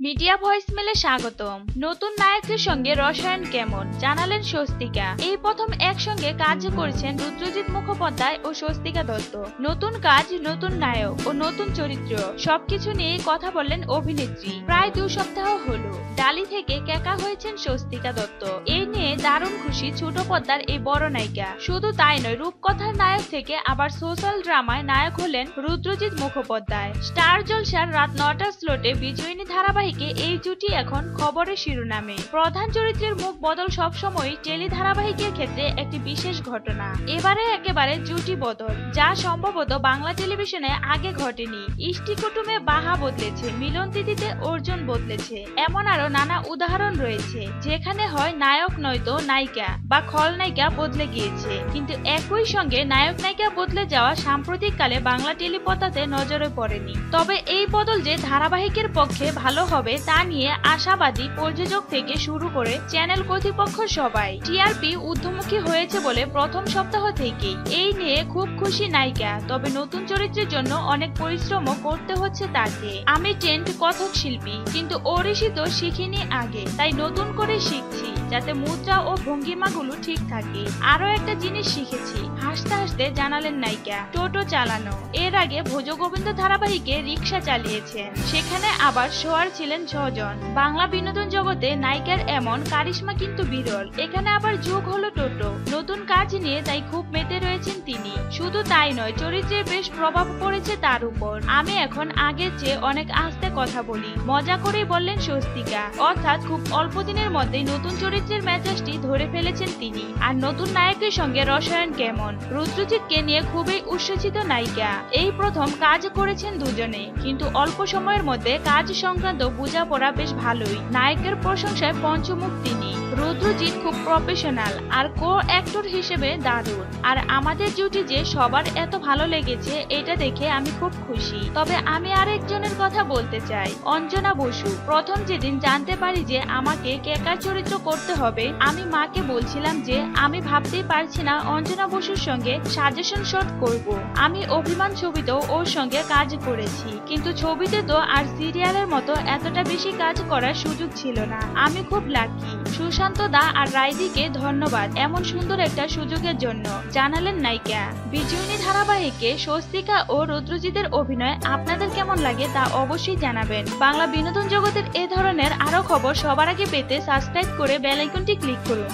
Media ভয়েসমেলে স্বাগতম। নতুন নায়কের সঙ্গে রসায়ন কেমন জানালেন স্বস্তিকা। এই প্রথম একসঙ্গে কাজ করেছেন রুদ্রজিৎ মুখোপাধ্যায় ও স্বস্তিকা দত্ত। নতুন কাজ, নতুন নায়ক ও নতুন চরিত্র সবকিছু নিয়ে কথা বললেন অভিনেত্রী। প্রায় 2 সপ্তাহ হলো ডালি থেকে ক্যাকা হয়েছেন স্বস্তিকা দত্ত। এই নিয়ে দারুণ খুশি ছোট পর্দার এই বড় নায়িকা। শুধু তাই নয়, রূপকথার নায়ক থেকে আবার সোশ্যাল ড্রামায় নায়ক হলেন রুদ্রজিৎ মুখোপাধ্যায়। স্টার জলসার রাত 9টার স্লটে বিজয়িনী ধারাবাহিকে এই জুটি এখন খবরের শিরোনামে। প্রধান চরিত্রের মুখ বদল সবসময় টেলি ধারাবাহিকের ক্ষেত্রে একটি বিশেষ ঘটনা। এবারে একেবারে জুটি বদল, যা সম্ভবত বাংলা টেলিভিশনে আগে ঘটেনি। ইষ্টি কুটুমে বাহা বদলেছে, মিলন তিথিতে অর্জুন বদলেছে, এমন আরো নানা উদাহরণ রয়েছে যেখানে হয় নায়ক নয়তো নায়িকা বা খলনায়িকা বদলে গিয়েছে। কিন্তু একই সঙ্গে নায়ক নায়িকা বদলে যাওয়া সাম্প্রতিককালে বাংলা টেলিপর্দাতে নজরে পড়েনি। তবে এই বদল যে ধারাবাহিকের পক্ষে ভালো হবে তা নিয়ে আশাবাদী প্রযোজক থেকে শুরু করে চ্যানেল কর্তৃপক্ষ সবাই। টিআরপি ঊর্ধ্বমুখী হয়েছে বলে প্রথম সপ্তাহ থেকেই এই নিয়ে খুব খুশি নায়িকা। তবে নতুন চরিত্রের জন্য অনেক পরিশ্রমও করতে হচ্ছে তাকে। আমি ট্রেন্ড কথক শিল্পী, কিন্তু ওড়িশি তো শিখিনি আগে, তাই নতুন করে শিখছি যাতে মুদ্রা ও ভঙ্গিমাগুলো ঠিক থাকে। আরো একটা জিনিস শিখেছি, হাসতে হাসতে জানালেন নায়িকা। টোটো চালানো। এর আগে ভোজগোবিন্দ ধারাবাহিকে রিক্সা চালিয়েছেন, সেখানে আবার শোয়ার ছিলেন 6 জন। বাংলা বিনোদন জগতে নায়িকার এমন কারিশমা কিন্তু বিরল। এখানে আবার যোগ হলো টোটো। নতুন কাজ নিয়ে তাই খুব মেতে রয়েছেন তিনি। শুধু তাই নয়, চরিত্রের বেশ প্রভাব পড়েছে তার উপর। আমি এখন আগের চেয়ে অনেক আস্তে কথা বলি, মজা করেই বললেন স্বস্তিকা। অর্থাৎ খুব অল্প দিনের মধ্যেই নতুন চরিত্রের মেজাজটি ধরে ফেলেছেন তিনি। আর নতুন নায়কের সঙ্গে রসায়ন কেমন, রুদ্রজিৎকে নিয়ে খুবই উচ্ছ্বসিত নায়িকা। এই প্রথম কাজ করেছেন দুজনে, কিন্তু অল্প সময়ের মধ্যে কাজ সংক্রান্ত বোঝাপড়া বেশ ভালোই। নায়কের প্রশংসায় পঞ্চমুখ তিনি। রুদ্রজিৎ খুব প্রফেশনাল আর কো অ্যাক্টর হিসেবে দারুণ। আর আমাদের জুটি যে সবার এত ভালো লেগেছে এটা দেখে আমি খুব খুশি। তবে আমি আরেকজনের কথা বলতে চাই, অঞ্জনা বসু। প্রথম যেদিন জানতে পারি যে আমাকে ক্যাকার চরিত্র করতে হবে, আমি মাকে বলছিলাম যে আমি ভাবতেই পারছি না অঞ্জনা বসুর সঙ্গে সাজেশন শট করব। আমি অভিমান ছবিতেও ওর সঙ্গে কাজ করেছি, কিন্তু ছবিতে তো আর সিরিয়ালের মতো এতটা বেশি কাজ করার সুযোগ ছিল না। আমি খুব লাকি। সুশান্ত দা আর রাইদিকে ধন্যবাদ এমন সুন্দর একটা সুযোগের জন্য, জানালেন নায়িকা। বিজয়িনী ধারাবাহিকে স্বস্তিকা ও রুদ্রজিতের অভিনয় আপনাদের কেমন লাগে তা অবশ্যই জানাবেন। বাংলা বিনোদন জগতের এ ধরনের আরো খবর সবার আগে পেতে সাবস্ক্রাইব করে বেল আইকনটি ক্লিক করুন।